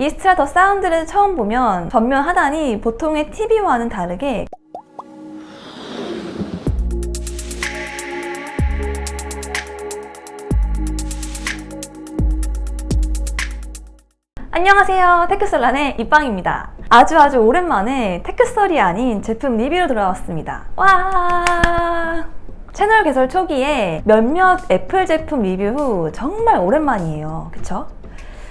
이스트라 더 사운드를 처음 보면 전면 하단이 보통의 TV와는 다르게 안녕하세요, 테크솔란의 이빵입니다. 아주 오랜만에 테크썰이 아닌 제품 리뷰로 돌아왔습니다. 와! 채널 개설 초기에 몇몇 애플 제품 리뷰 후 정말 오랜만이에요. 그쵸?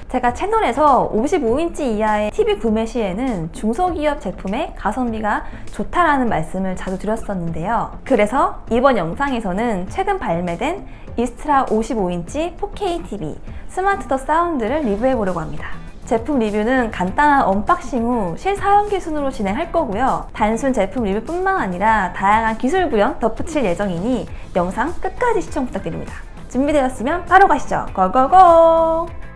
제가 채널에서 55인치 이하의 TV 구매 시에는 중소기업 제품의 가성비가 좋다라는 말씀을 자주 드렸었는데요. 그래서 이번 영상에서는 최근 발매된 이스트라 55인치 4K TV 스마트 더 사운드를 리뷰해보려고 합니다. 제품 리뷰는 간단한 언박싱 후 실사용기 순으로 진행할 거고요. 단순 제품 리뷰뿐만 아니라 다양한 기술 구현 덧붙일 예정이니 영상 끝까지 시청 부탁드립니다. 준비되었으면 바로 가시죠. 고고고!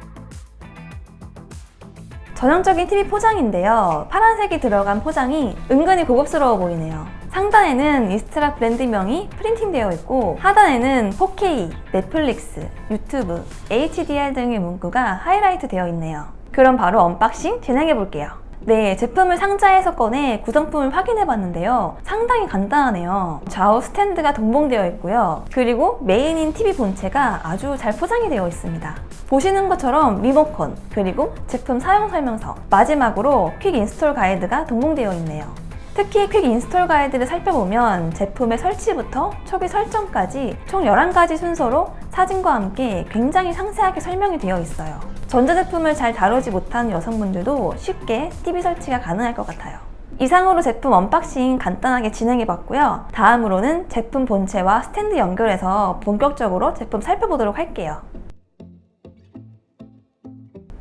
전형적인 TV 포장인데요. 파란색이 들어간 포장이 은근히 고급스러워 보이네요. 상단에는 이스트라 브랜드명이 프린팅되어 있고 하단에는 4K, 넷플릭스, 유튜브, HDR 등의 문구가 하이라이트 되어 있네요. 그럼 바로 언박싱 진행해 볼게요. 네, 제품을 상자에서 꺼내 구성품을 확인해 봤는데요. 상당히 간단하네요. 좌우 스탠드가 동봉되어 있고요. 그리고 메인인 TV 본체가 아주 잘 포장이 되어 있습니다. 보시는 것처럼 리모컨, 그리고 제품 사용 설명서, 마지막으로 퀵 인스톨 가이드가 동봉되어 있네요. 특히 퀵 인스톨 가이드를 살펴보면 제품의 설치부터 초기 설정까지 총 11가지 순서로 사진과 함께 굉장히 상세하게 설명이 되어 있어요. 전자제품을 잘 다루지 못하는 여성분들도 쉽게 TV 설치가 가능할 것 같아요. 이상으로 제품 언박싱 간단하게 진행해봤고요. 다음으로는 제품 본체와 스탠드 연결해서 본격적으로 제품 살펴보도록 할게요.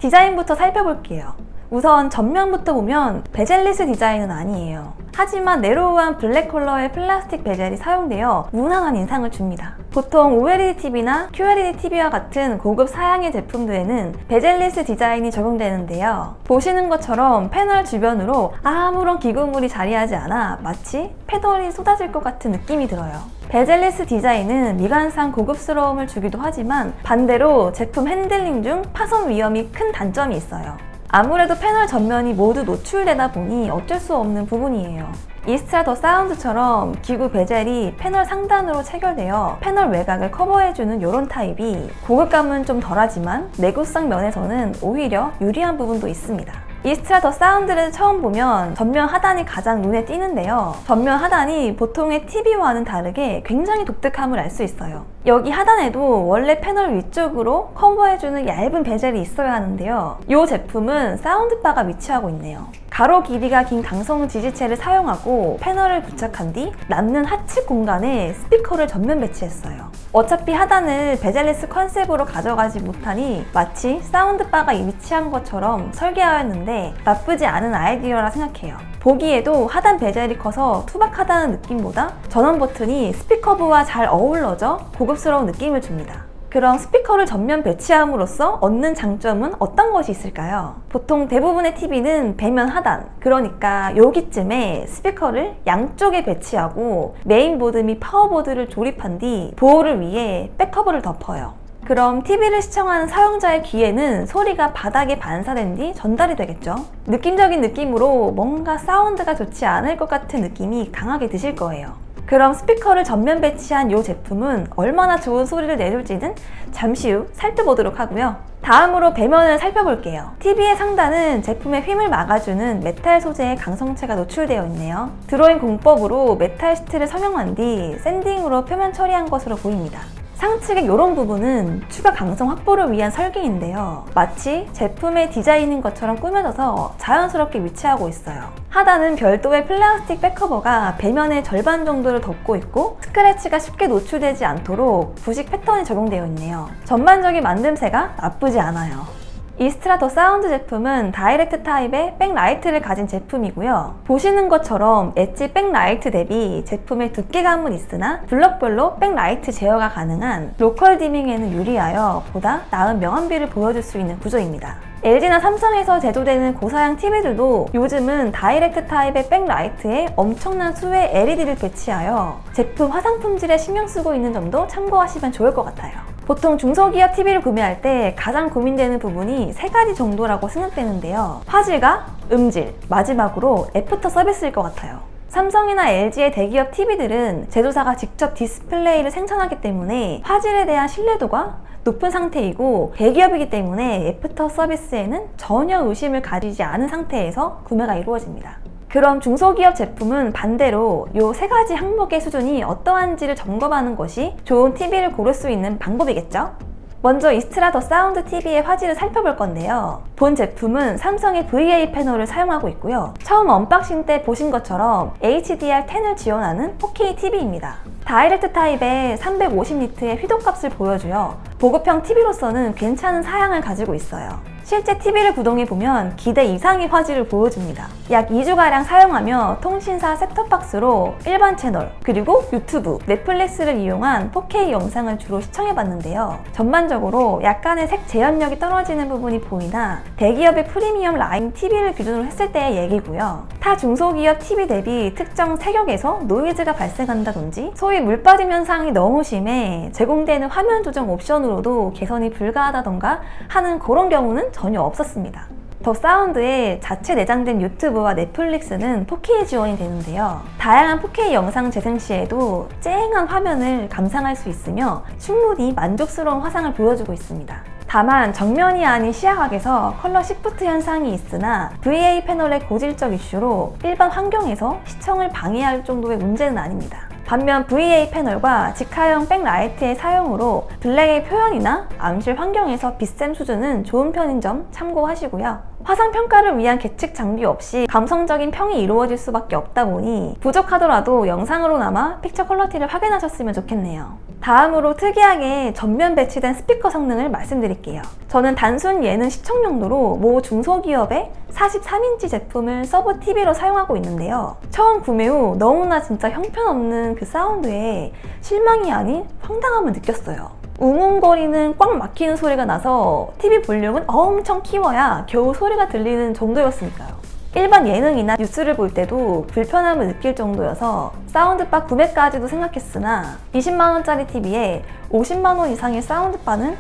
디자인부터 살펴볼게요. 우선 전면부터 보면 베젤리스 디자인은 아니에요. 하지만 네로우한 블랙 컬러의 플라스틱 베젤이 사용되어 무난한 인상을 줍니다. 보통 OLED TV나 QLED TV와 같은 고급 사양의 제품들에는 베젤리스 디자인이 적용되는데요. 보시는 것처럼 패널 주변으로 아무런 기구물이 자리하지 않아 마치 패널이 쏟아질 것 같은 느낌이 들어요. 베젤리스 디자인은 미관상 고급스러움을 주기도 하지만 반대로 제품 핸들링 중 파손 위험이 큰 단점이 있어요. 아무래도 패널 전면이 모두 노출되다 보니 어쩔 수 없는 부분이에요. 이스트라 더 사운드처럼 기구 베젤이 패널 상단으로 체결되어 패널 외곽을 커버해주는 이런 타입이 고급감은 좀 덜하지만 내구성 면에서는 오히려 유리한 부분도 있습니다. 이스트라 더 사운드를 처음 보면 전면 하단이 가장 눈에 띄는데요. 전면 하단이 보통의 TV와는 다르게 굉장히 독특함을 알 수 있어요. 여기 하단에도 원래 패널 위쪽으로 커버해주는 얇은 베젤이 있어야 하는데요. 이 제품은 사운드바가 위치하고 있네요. 가로 길이가 긴 강성 지지체를 사용하고 패널을 부착한 뒤 남는 하측 공간에 스피커를 전면 배치했어요. 어차피 하단을 베젤리스 컨셉으로 가져가지 못하니 마치 사운드바가 위치한 것처럼 설계하였는데 나쁘지 않은 아이디어라 생각해요. 보기에도 하단 베젤이 커서 투박하다는 느낌보다 전원 버튼이 스피커부와 잘 어우러져 고급스러운 느낌을 줍니다. 그럼 스피커를 전면 배치함으로써 얻는 장점은 어떤 것이 있을까요? 보통 대부분의 TV는 배면 하단, 그러니까 여기쯤에 스피커를 양쪽에 배치하고 메인보드 및 파워보드를 조립한 뒤 보호를 위해 백커버를 덮어요. 그럼 TV를 시청하는 사용자의 귀에는 소리가 바닥에 반사된 뒤 전달이 되겠죠? 느낌적인 느낌으로 뭔가 사운드가 좋지 않을 것 같은 느낌이 강하게 드실 거예요. 그럼 스피커를 전면 배치한 이 제품은 얼마나 좋은 소리를 내줄지는 잠시 후 살펴보도록 하고요. 다음으로 배면을 살펴볼게요. TV의 상단은 제품의 힘을 막아주는 메탈 소재의 강성체가 노출되어 있네요. 드로잉 공법으로 메탈 시트를 성형한 뒤 샌딩으로 표면 처리한 것으로 보입니다. 상측의 이런 부분은 추가 강성 확보를 위한 설계인데요. 마치 제품의 디자인인 것처럼 꾸며져서 자연스럽게 위치하고 있어요. 하단은 별도의 플라스틱 백커버가 배면의 절반 정도를 덮고 있고 스크래치가 쉽게 노출되지 않도록 부식 패턴이 적용되어 있네요. 전반적인 만듦새가 나쁘지 않아요. 이스트라 더 사운드 제품은 다이렉트 타입의 백라이트를 가진 제품이고요. 보시는 것처럼 엣지 백라이트 대비 제품의 두께감은 있으나 블럭별로 백라이트 제어가 가능한 로컬 디밍에는 유리하여 보다 나은 명암비를 보여줄 수 있는 구조입니다. LG나 삼성에서 제조되는 고사양 TV들도 요즘은 다이렉트 타입의 백라이트에 엄청난 수의 LED를 배치하여 제품 화상 품질에 신경 쓰고 있는 점도 참고하시면 좋을 것 같아요. 보통 중소기업 TV를 구매할 때 가장 고민되는 부분이 세 가지 정도라고 생각되는데요. 화질과 음질, 마지막으로 애프터 서비스일 것 같아요. 삼성이나 LG의 대기업 TV들은 제조사가 직접 디스플레이를 생산하기 때문에 화질에 대한 신뢰도가 높은 상태이고, 대기업이기 때문에 애프터 서비스에는 전혀 의심을 가지지 않은 상태에서 구매가 이루어집니다. 그럼 중소기업 제품은 반대로 이 세 가지 항목의 수준이 어떠한지를 점검하는 것이 좋은 TV를 고를 수 있는 방법이겠죠? 먼저 이스트라 더 사운드 TV의 화질을 살펴볼 건데요. 본 제품은 삼성의 VA 패널을 사용하고 있고요. 처음 언박싱 때 보신 것처럼 HDR10을 지원하는 4K TV입니다. 다이렉트 타입의 350니트의 휘도값을 보여줘요. 보급형 TV로서는 괜찮은 사양을 가지고 있어요. 실제 TV를 구동해보면 기대 이상의 화질을 보여줍니다. 약 2주가량 사용하며 통신사 셋톱박스로 일반 채널, 그리고 유튜브, 넷플릭스를 이용한 4K 영상을 주로 시청해봤는데요. 전반적으로 약간의 색 재현력이 떨어지는 부분이 보이나 대기업의 프리미엄 라인 TV를 기준으로 했을 때의 얘기고요. 타 중소기업 TV 대비 특정 색역에서 노이즈가 발생한다든지 소위 물 빠짐 현상이 너무 심해 제공되는 화면 조정 옵션으로도 개선이 불가하다던가 하는 그런 경우는 전혀 없었습니다. 더 사운드에 자체 내장된 유튜브와 넷플릭스는 4K 지원이 되는데요. 다양한 4K 영상 재생 시에도 쨍한 화면을 감상할 수 있으며 충분히 만족스러운 화상을 보여주고 있습니다. 다만 정면이 아닌 시야각에서 컬러 시프트 현상이 있으나 VA 패널의 고질적 이슈로 일반 환경에서 시청을 방해할 정도의 문제는 아닙니다. 반면 VA 패널과 직하형 백라이트의 사용으로 블랙의 표현이나 암실 환경에서 빛샘 수준은 좋은 편인 점 참고하시고요. 화상 평가를 위한 계측 장비 없이 감성적인 평이 이루어질 수밖에 없다 보니 부족하더라도 영상으로나마 픽처 퀄리티를 확인하셨으면 좋겠네요. 다음으로 특이하게 전면 배치된 스피커 성능을 말씀드릴게요. 저는 단순 예능 시청 용도로 모 중소기업의 43인치 제품을 서브 TV로 사용하고 있는데요. 처음 구매 후 너무나 진짜 형편없는 그 사운드에 실망이 아닌 황당함을 느꼈어요. 웅웅거리는 꽉 막히는 소리가 나서 TV 볼륨은 엄청 키워야 겨우 소리가 들리는 정도였으니까요. 일반 예능이나 뉴스를 볼 때도 불편함을 느낄 정도여서 사운드바 구매까지도 생각했으나 20만원짜리 TV에 50만원 이상의 사운드바는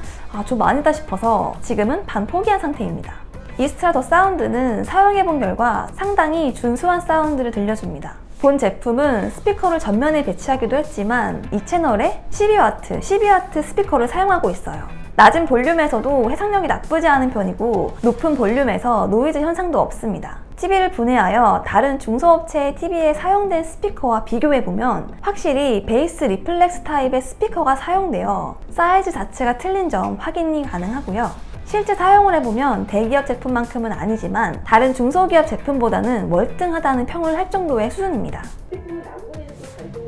좀 아니다 싶어서 지금은 반 포기한 상태입니다. 이스트라 더 사운드는 사용해본 결과 상당히 준수한 사운드를 들려줍니다. 본 제품은 스피커를 전면에 배치하기도 했지만 이 채널에 12W 스피커를 사용하고 있어요. 낮은 볼륨에서도 해상력이 나쁘지 않은 편이고 높은 볼륨에서 노이즈 현상도 없습니다. TV를 분해하여 다른 중소업체의 TV에 사용된 스피커와 비교해보면 확실히 베이스 리플렉스 타입의 스피커가 사용되어 사이즈 자체가 틀린 점 확인이 가능하고요. 실제 사용을 해보면 대기업 제품만큼은 아니지만 다른 중소기업 제품보다는 월등하다는 평을 할 정도의 수준입니다. 제품은 남부에서 발송을 해서 내일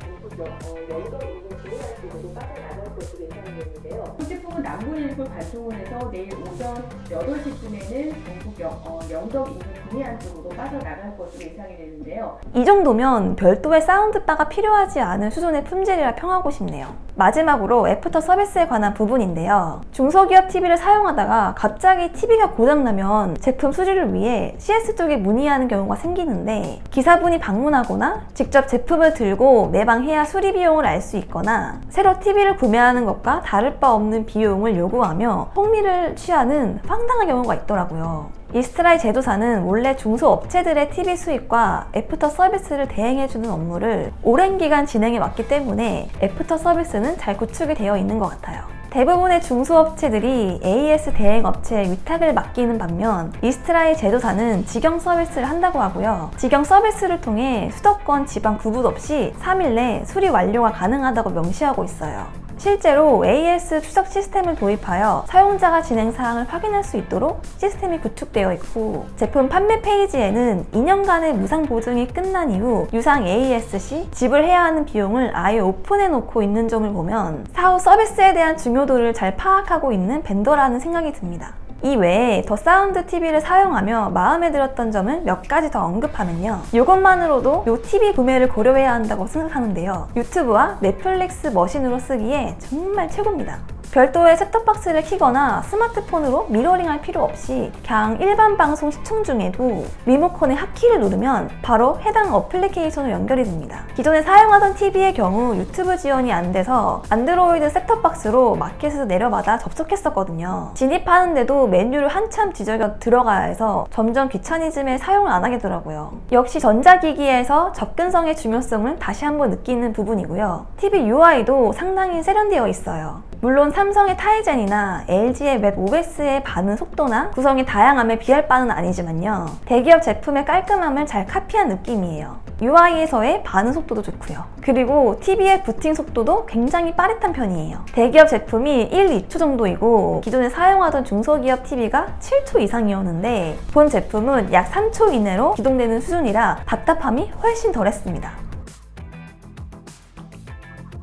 오전 8시쯤에는 전국 영덕 인근 구매할 쪽으로 빠져나갈 것으로 예상이 되는데요. 이 제품은 남부일부 발송을 해서 내일 오전 8시쯤에는 전국 영덕 인근 구매한 쪽으로 빠져나갈 것으로 예상이 되는데요. 이 정도면 별도의 사운드바가 필요하지 않은 수준의 품질이라 평하고 싶네요. 마지막으로 애프터 서비스에 관한 부분인데요. 중소기업 TV를 사용하다가 갑자기 TV가 고장나면 제품 수리를 위해 CS 쪽에 문의하는 경우가 생기는데 기사분이 방문하거나 직접 제품을 들고 매방해야 수리 비용을 알 수 있거나 새로 TV를 구매하는 것과 다를 바 없는 비용을 요구하며 폭리를 취하는 황당한 경우가 있더라고요. 이스트라의 제조사는 원래 중소업체들의 TV 수입과 애프터 서비스를 대행해주는 업무를 오랜 기간 진행해 왔기 때문에 애프터 서비스는 잘 구축이 되어 있는 것 같아요. 대부분의 중소업체들이 AS 대행업체에 위탁을 맡기는 반면 이스트라의 제조사는 직영 서비스를 한다고 하고요. 직영 서비스를 통해 수도권 지방 구분 없이 3일 내 수리 완료가 가능하다고 명시하고 있어요. 실제로 AS 추적 시스템을 도입하여 사용자가 진행 사항을 확인할 수 있도록 시스템이 구축되어 있고 제품 판매 페이지에는 2년간의 무상 보증이 끝난 이후 유상 AS 시 지불해야 하는 비용을 아예 오픈해 놓고 있는 점을 보면 사후 서비스에 대한 중요도를 잘 파악하고 있는 벤더라는 생각이 듭니다. 이 외에 더 사운드 TV를 사용하며 마음에 들었던 점을 몇 가지 더 언급하면요. 이것만으로도 이 TV 구매를 고려해야 한다고 생각하는데요. 유튜브와 넷플릭스 머신으로 쓰기에 정말 최고입니다. 별도의 셋톱박스를 키거나 스마트폰으로 미러링할 필요 없이 그냥 일반 방송 시청 중에도 리모컨의 핫키를 누르면 바로 해당 어플리케이션으로 연결이 됩니다. 기존에 사용하던 TV의 경우 유튜브 지원이 안 돼서 안드로이드 셋톱박스로 마켓에서 내려받아 접속했었거든요. 진입하는데도 메뉴를 한참 뒤적여 들어가야 해서 점점 귀차니즘에 사용을 안 하게 되더라고요. 역시 전자기기에서 접근성의 중요성을 다시 한번 느끼는 부분이고요. TV UI도 상당히 세련되어 있어요. 물론 삼성의 타이젠이나 LG의 웹 OS의 반응 속도나 구성의 다양함에 비할 바는 아니지만요. 대기업 제품의 깔끔함을 잘 카피한 느낌이에요. UI에서의 반응 속도도 좋고요. 그리고 TV의 부팅 속도도 굉장히 빠릿한 편이에요. 대기업 제품이 1, 2초 정도이고 기존에 사용하던 중소기업 TV가 7초 이상이었는데 본 제품은 약 3초 이내로 기동되는 수준이라 답답함이 훨씬 덜했습니다.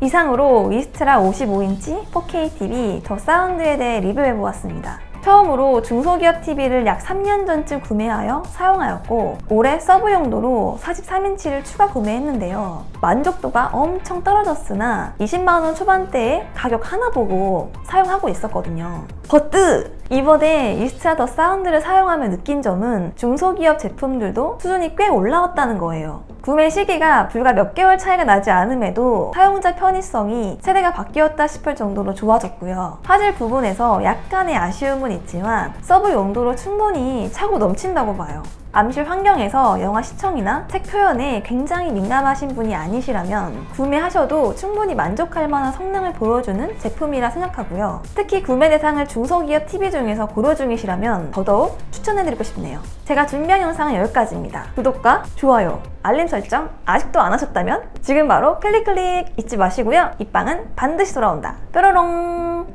이상으로 위스트라 55인치 4K TV 더 사운드에 대해 리뷰해보았습니다. 처음으로 중소기업 TV를 약 3년 전쯤 구매하여 사용하였고 올해 서브 용도로 43인치를 추가 구매했는데요. 만족도가 엄청 떨어졌으나 20만원 초반대에 가격 하나 보고 사용하고 있었거든요. 버트! 이번에 위스트라 더 사운드를 사용하며 느낀 점은 중소기업 제품들도 수준이 꽤 올라왔다는 거예요. 구매 시기가 불과 몇 개월 차이가 나지 않음에도 사용자 편의성이 세대가 바뀌었다 싶을 정도로 좋아졌고요. 화질 부분에서 약간의 아쉬움은 있지만 서브 용도로 충분히 차고 넘친다고 봐요. 암실 환경에서 영화 시청이나 책 표현에 굉장히 민감하신 분이 아니시라면 구매하셔도 충분히 만족할 만한 성능을 보여주는 제품이라 생각하고요. 특히 구매 대상을 중소기업 TV 중에서 고려 중이시라면 더더욱 추천해드리고 싶네요. 제가 준비한 영상은 여기까지입니다. 구독과 좋아요, 알림 설정 아직도 안 하셨다면 지금 바로 클릭 잊지 마시고요. 이 빵은 반드시 돌아온다. 뾰로롱!